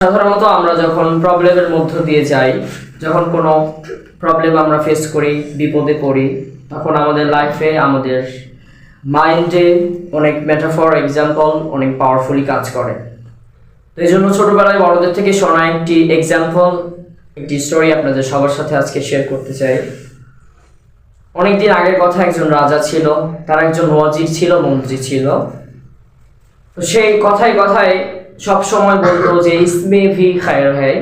সাধারণত আমরা যখন প্রবলেমের মধ্য দিয়ে যাই, যখন কোনো প্রবলেম আমরা ফেস করি, বিপদে পড়ি, তখন আমাদের লাইফে আমাদের মাইন্ডে অনেক মেটাফর, এক্সাম্পল অনেক পাওয়ারফুলি কাজ করে। তো এই জন্য ছোটবেলায় বড়দের থেকে শোনা একটি এক্সাম্পল, একটি স্টোরি আপনাদের সবার সাথে আজকে শেয়ার করতে চাই। অনেকদিন আগের কথা, একজন রাজা ছিল, তার একজন ওয়াজির ছিল, মন্ত্রী ছিল। তো সেই কথায় কথায় সব সময় বলতো যে ইসমে ভি খায়ের হ্যায়।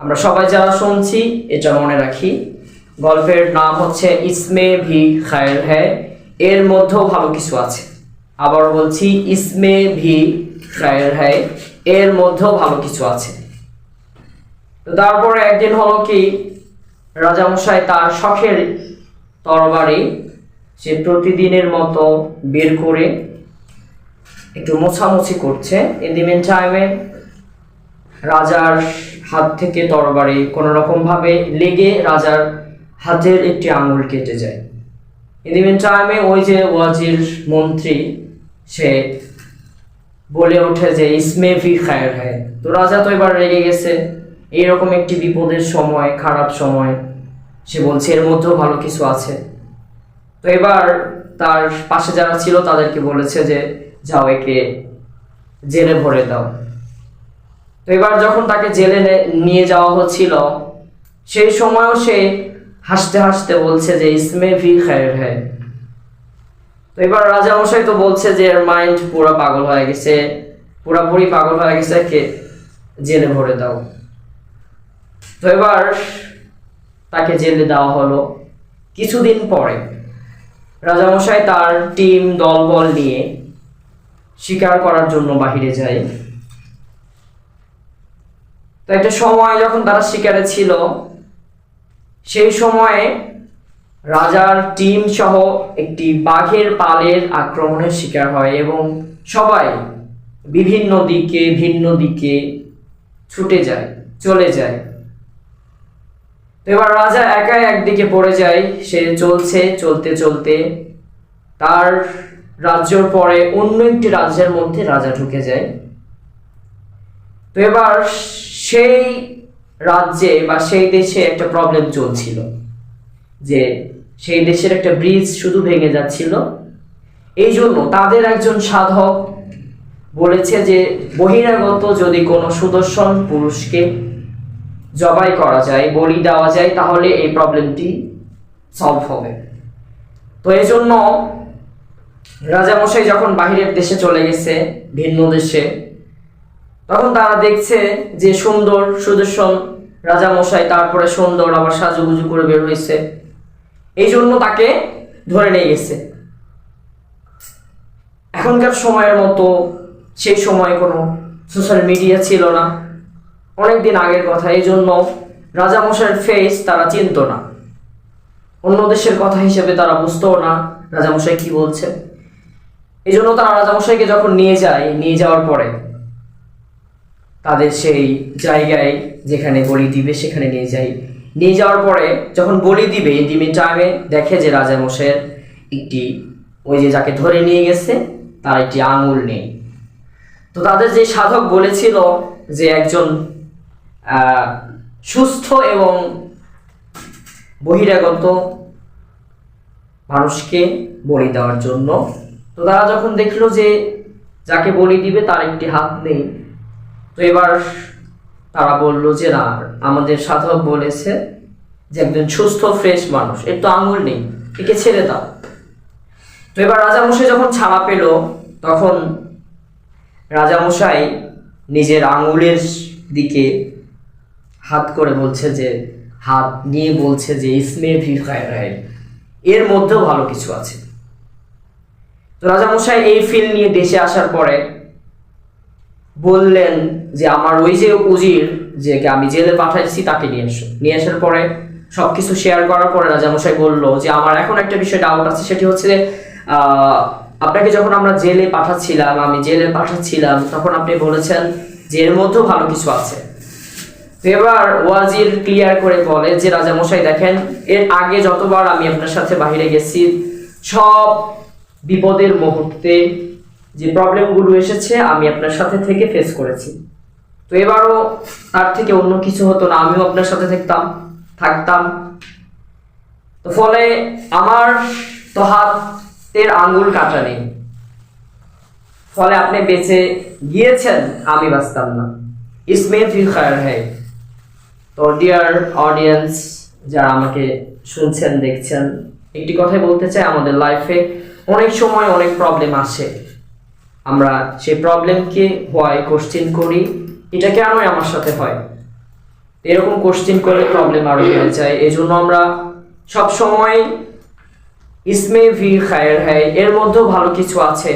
আমরা সবাই যারা শুনছি এটা মনে রাখি, গল্পের নাম হচ্ছে ইসমে ভি খায়ের হ্যায়, এর মধ্যেও ভালো কিছু আছে। আবার বলছি, ইসমে ভি খায়ের হ্যায়, এর মধ্যেও ভালো কিছু আছে। তো তারপরে একদিন হলো কি, রাজামশাই তার শখের তরবারি সে প্রতিদিনের মতো বের করে একটু মোছামুছি করছে। ইন দি মিন টাইমে রাজার হাত থেকে তরবারি কোনো রকম ভাবে লেগে রাজার হাতের একটি আঙুল কেটে যায়। ইন দি মিন টাইমে ওই যে ওয়াজির মন্ত্রী সে বলে ওঠে যে ইসমে ভি খায়ের হ্যায়। তো রাজা তো এবার রেগে গেছে, এইরকম একটি বিপদের সময়, খারাপ সময়, সে বলছে এর মধ্যেও ভালো কিছু আছে। তো এবার তার পাশে যারা ছিল তাদেরকে বলেছে যে যাও একে জেলে ভরে দাও। তো এবার যখন তাকে জেলে নিয়ে যাওয়া হচ্ছিল, সেই সময়ও সে হাসতে হাসতে বলছে যে ইসমে ভি খায়ের হ্যায়। তো এবার রাজামশাই তো বলছে যে এর মাইন্ড পুরো পাগল হয়ে গেছে, পুরাপুরি পাগল হয়ে গেছে, একে জেলে ভরে দাও। তো এবার তাকে জেলে দেওয়া হলো। কিছুদিন পরে রাজামশাই তার টিম দলবল নিয়ে শিকার করার জন্য বাহিরে যায়। তো একটা সময় যখন তারা শিকারে ছিল, সেই সময়ে রাজার টিম সহ একটি বাঘের পালের আক্রমণের শিকার হয় এবং সবাই বিভিন্ন দিকে ভিন্ন দিকে ছুটে যায়, চলে যায়। এবার রাজা একাই একদিকে পড়ে যায়। সে চলছে, চলতে চলতে তার রাজ্যর পরে অন্য একটি রাজ্যের মধ্যে রাজা ঢুকে যায়। তো এবার সেই রাজ্যে বা সেই দেশে একটা প্রবলেম চলছিল যে সেই দেশের একটা ব্রিজ শুধু ভেঙে যাচ্ছিল। এই জন্য তাদের একজন সাধক বলেছে যে বহিরাগত যদি কোনো সুদর্শন পুরুষকে জবাই করা যায়, বলি দেওয়া যায়, তাহলে এই প্রবলেমটি সলভ হবে। তো এই জন্য রাজামশাই যখন বাহিরের দেশে চলে গেছে, ভিন্ন দেশে, তখন তারা দেখছে যে সুন্দর সুদর্শন রাজামশাই, তারপরে সুন্দর আবার সাজুগুজু করে বের হয়েছে। এই জন্য তাকে ধরে নিয়ে গেছে। এখনকার সময়ের মতো সেই সময় কোনো সোশ্যাল মিডিয়া ছিল না, অনেকদিন আগের কথা। এই জন্য রাজামশাইয়ের ফেস তারা চিনত না, অন্য দেশের কথা হিসেবে তারা বুঝতেও না রাজামশাই কি বলছে। এই জন্য তারা রাজামশাইকে যখন নিয়ে যায়, নিয়ে যাওয়ার পরে তাদের সেই জায়গায় যেখানে বলি দিবে সেখানে নিয়ে যায়। নিয়ে যাওয়ার পরে যখন বলি দিবে, দিবে টাইমে দেখে যে রাজামশাইয়ের একটি, ওই যে যাকে ধরে নিয়ে গেছে তার একটি আঙুল নেই। তো তাদের যে সাধক বলেছিল যে একজন সুস্থ এবং বহিরাগত মানুষকে বলি দেওয়ার জন্য, তো তারা যখন দেখলো যে যাকে বলি দিবে তার একটি হাত নেই, তো এবার তারা বলল যে না, আমাদের সাধক বলেছে যে একজন সুস্থ ফ্রেশ মানুষ, এর তো আঙুল নেই, একে ছেড়ে দাও। তো এবার রাজামশাই যখন ছাড়া পেল, তখন রাজামশাই নিজের আঙুলের দিকে হাত করে বলছে যে, হাত নিয়ে বলছে যে ইসমে ভি খায়ের হ্যায়, এর মধ্যেও ভালো কিছু আছে। তো রাজামশাই এই ফিল নিয়ে দেশে আসার পরে বললেন যে আমার ওই যে উজির, যে আমি জেলে পাঠাইছি, তাকে নিয়ে এসো। নিয়ে আসার পরে সবকিছু শেয়ার করার পরে রাজামশাই বলল যে আমার এখন একটা বিষয় ডাউট আছে, সেটি হচ্ছে যে আপনাকে যখন আমরা জেলে পাঠাচ্ছিলাম, আমি জেলে পাঠাচ্ছিলাম, তখন আপনি বলেছেন যে এর মধ্যেও ভালো কিছু আছে। তো এবার ওয়াজির ক্লিয়ার করে বলে যে রাজামশাই দেখেন, এর আগে যতবার আমি আপনার সাথে বাহিরে গেছি, সব বিপদের মুহূর্তে যে প্রবলেমগুলো এসেছে আমি আপনার সাথে থেকে ফেস করেছি, তো এবারও তার থেকে অন্য কিছু হতো না, আমিও আপনার সাথে থাকতাম। তো ফলে আমার তো হাতের আঙ্গুল কাটা নেই, ফলে আপনি বেঁচে গিয়েছেন, আমি বাঁচতাম না। ইসমে ফি খায়র হ্যায়। তো ডিয়ার অডিয়েন্স, যারা আমাকে শুনছেন দেখছেন, একটি কথাই বলতে চাই, আমাদের লাইফে অনেক সময় অনেক প্রবলেম আসে, আমরা সেই প্রবলেমকে হয় কোশ্চেন করি, এটা কেনই আমার সাথে হয়, এরকম কোশ্চেন করলে প্রবলেম আরো বেড়ে যায়। এই জন্য আমরা সব সময় ইসমে ভি খায়ের হ্যায়, এর মধ্যেও ভালো কিছু আছে,